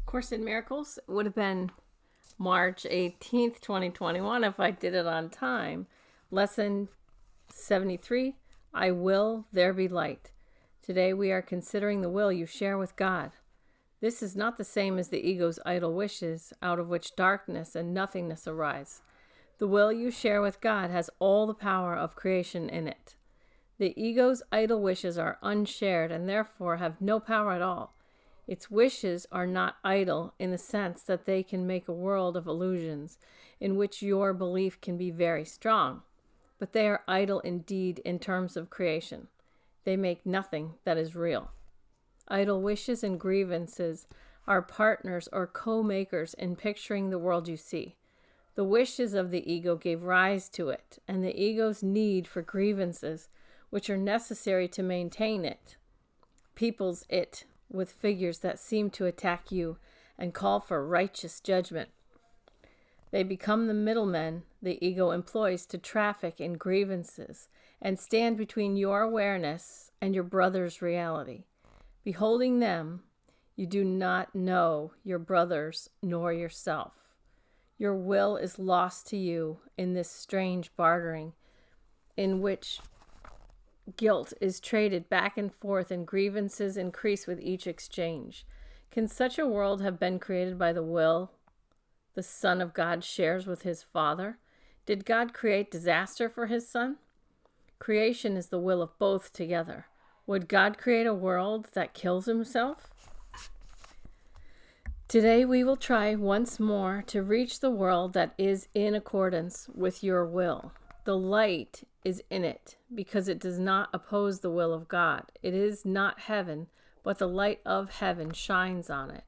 Course in Miracles would have been March 18th, 2021 if I did it on time. Lesson 73, I will there be light. Today we are considering the will you share with God. This is not the same as the ego's idle wishes, out of which darkness and nothingness arise. The will you share with God has all the power of creation in it. The ego's idle wishes are unshared and therefore have no power at all. Its wishes are not idle in the sense that they can make a world of illusions in which your belief can be very strong, but they are idle indeed in terms of creation. They make nothing that is real. Idle wishes and grievances are partners or co-makers in picturing the world you see. The wishes of the ego gave rise to it, and the ego's need for grievances, which are necessary to maintain it, peoples it with figures that seem to attack you and call for righteous judgment. They become the middlemen the ego employs to traffic in grievances and stand between your awareness and your brother's reality. Beholding them, you do not know your brothers nor yourself. Your will is lost to you in this strange bartering in which guilt is traded back and forth and grievances increase with each exchange. Can such a world have been created by the will the Son of God shares with his Father? Did God create disaster for his Son? Creation is the will of both together. Would God create a world that kills himself? Today we will try once more to reach the world that is in accordance with your will. The light is in it because it does not oppose the will of God. It is not heaven, but the light of heaven shines on it.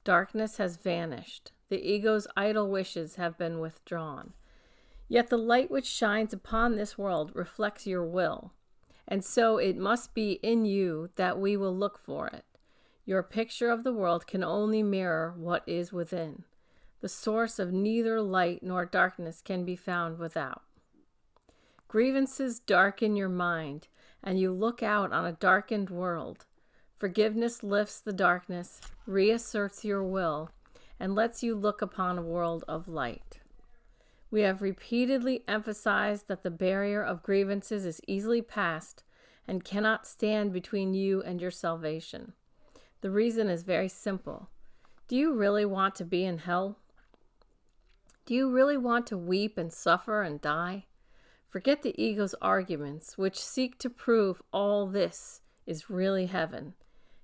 Darkness has vanished. The ego's idle wishes have been withdrawn. Yet the light which shines upon this world reflects your will, and so it must be in you that we will look for it. Your picture of the world can only mirror what is within. The source of neither light nor darkness can be found without. Grievances darken your mind, and you look out on a darkened world. Forgiveness lifts the darkness, reasserts your will, and lets you look upon a world of light. We have repeatedly emphasized that the barrier of grievances is easily passed and cannot stand between you and your salvation. The reason is very simple. Do you really want to be in hell? Do you really want to weep and suffer and die? Forget the ego's arguments, which seek to prove all this is really heaven.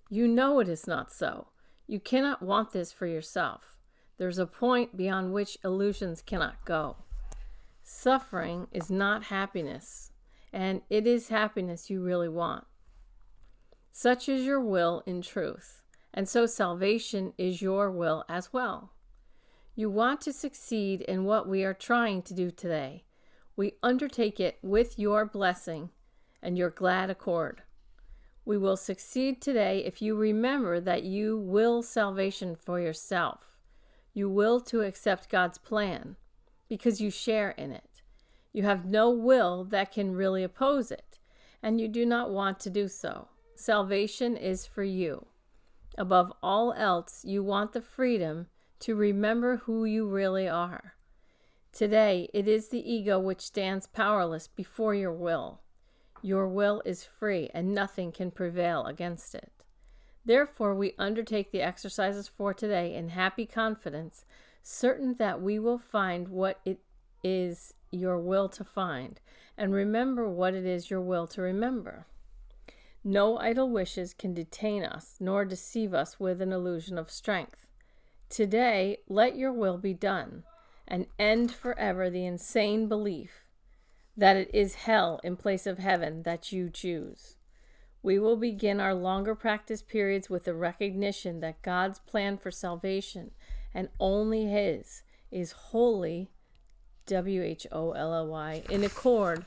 You know it is not so. You cannot want this for yourself. There's a point beyond which illusions cannot go. Suffering is not happiness, and it is happiness you really want. Such is your will in truth, and so salvation is your will as well. You want to succeed in what we are trying to do today. We undertake it with your blessing and your glad accord. We will succeed today if you remember that you will salvation for yourself. You will to accept God's plan because you share in it. You have no will that can really oppose it, and you do not want to do so. Salvation is for you. Above all else, you want the freedom to remember who you really are. Today, it is the ego which stands powerless before your will. Your will is free, and nothing can prevail against it. Therefore, we undertake the exercises for today in happy confidence, certain that we will find what it is your will to find, and remember what it is your will to remember. No idle wishes can detain us, nor deceive us with an illusion of strength. Today, let your will be done, and end forever the insane belief that it is hell in place of heaven that you choose. We will begin our longer practice periods with the recognition that God's plan for salvation, and only His, is wholly, WHOLLY, in accord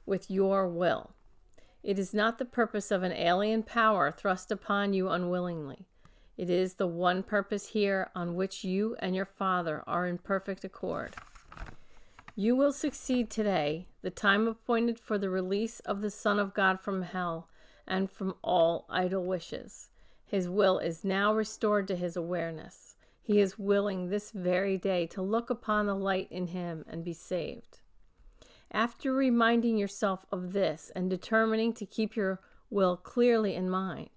with your will. It is not the purpose of an alien power thrust upon you unwillingly. It is the one purpose here on which you and your Father are in perfect accord. You will succeed today, the time appointed for the release of the Son of God from hell and from all idle wishes. His will is now restored to his awareness. He is willing this very day to look upon the light in him and be saved. After reminding yourself of this and determining to keep your will clearly in mind,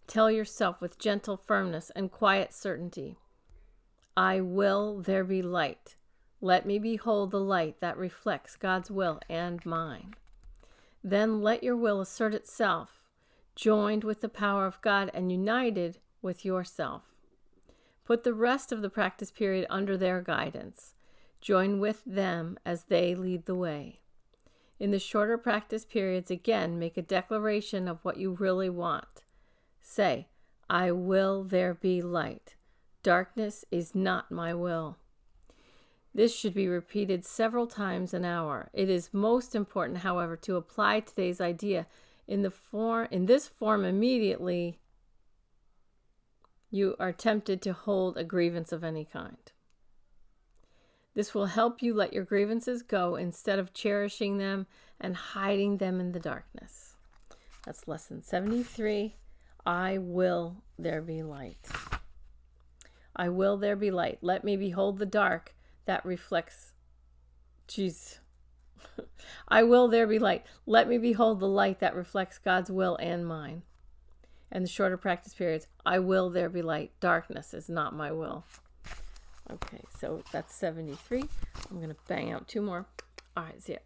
tell yourself with gentle firmness and quiet certainty, I will there be light. Let me behold the light that reflects God's will and mine. Then let your will assert itself, joined with the power of God and united with yourself. Put the rest of the practice period under their guidance. Join with them as they lead the way. In the shorter practice periods, again, make a declaration of what you really want. Say, I will there be light. Darkness is not my will. This should be repeated several times an hour. It is most important, however, to apply today's idea in this form immediately you are tempted to hold a grievance of any kind. This will help you let your grievances go instead of cherishing them and hiding them in the darkness. That's lesson 73. I will there be light. I will there be light. Let me behold the dark that reflects. I will there be light. Let me behold the light that reflects God's will and mine. And the shorter practice periods, I will there be light. Darkness is not my will. Okay, so that's 73. I'm going to bang out 2 more. All right, see ya.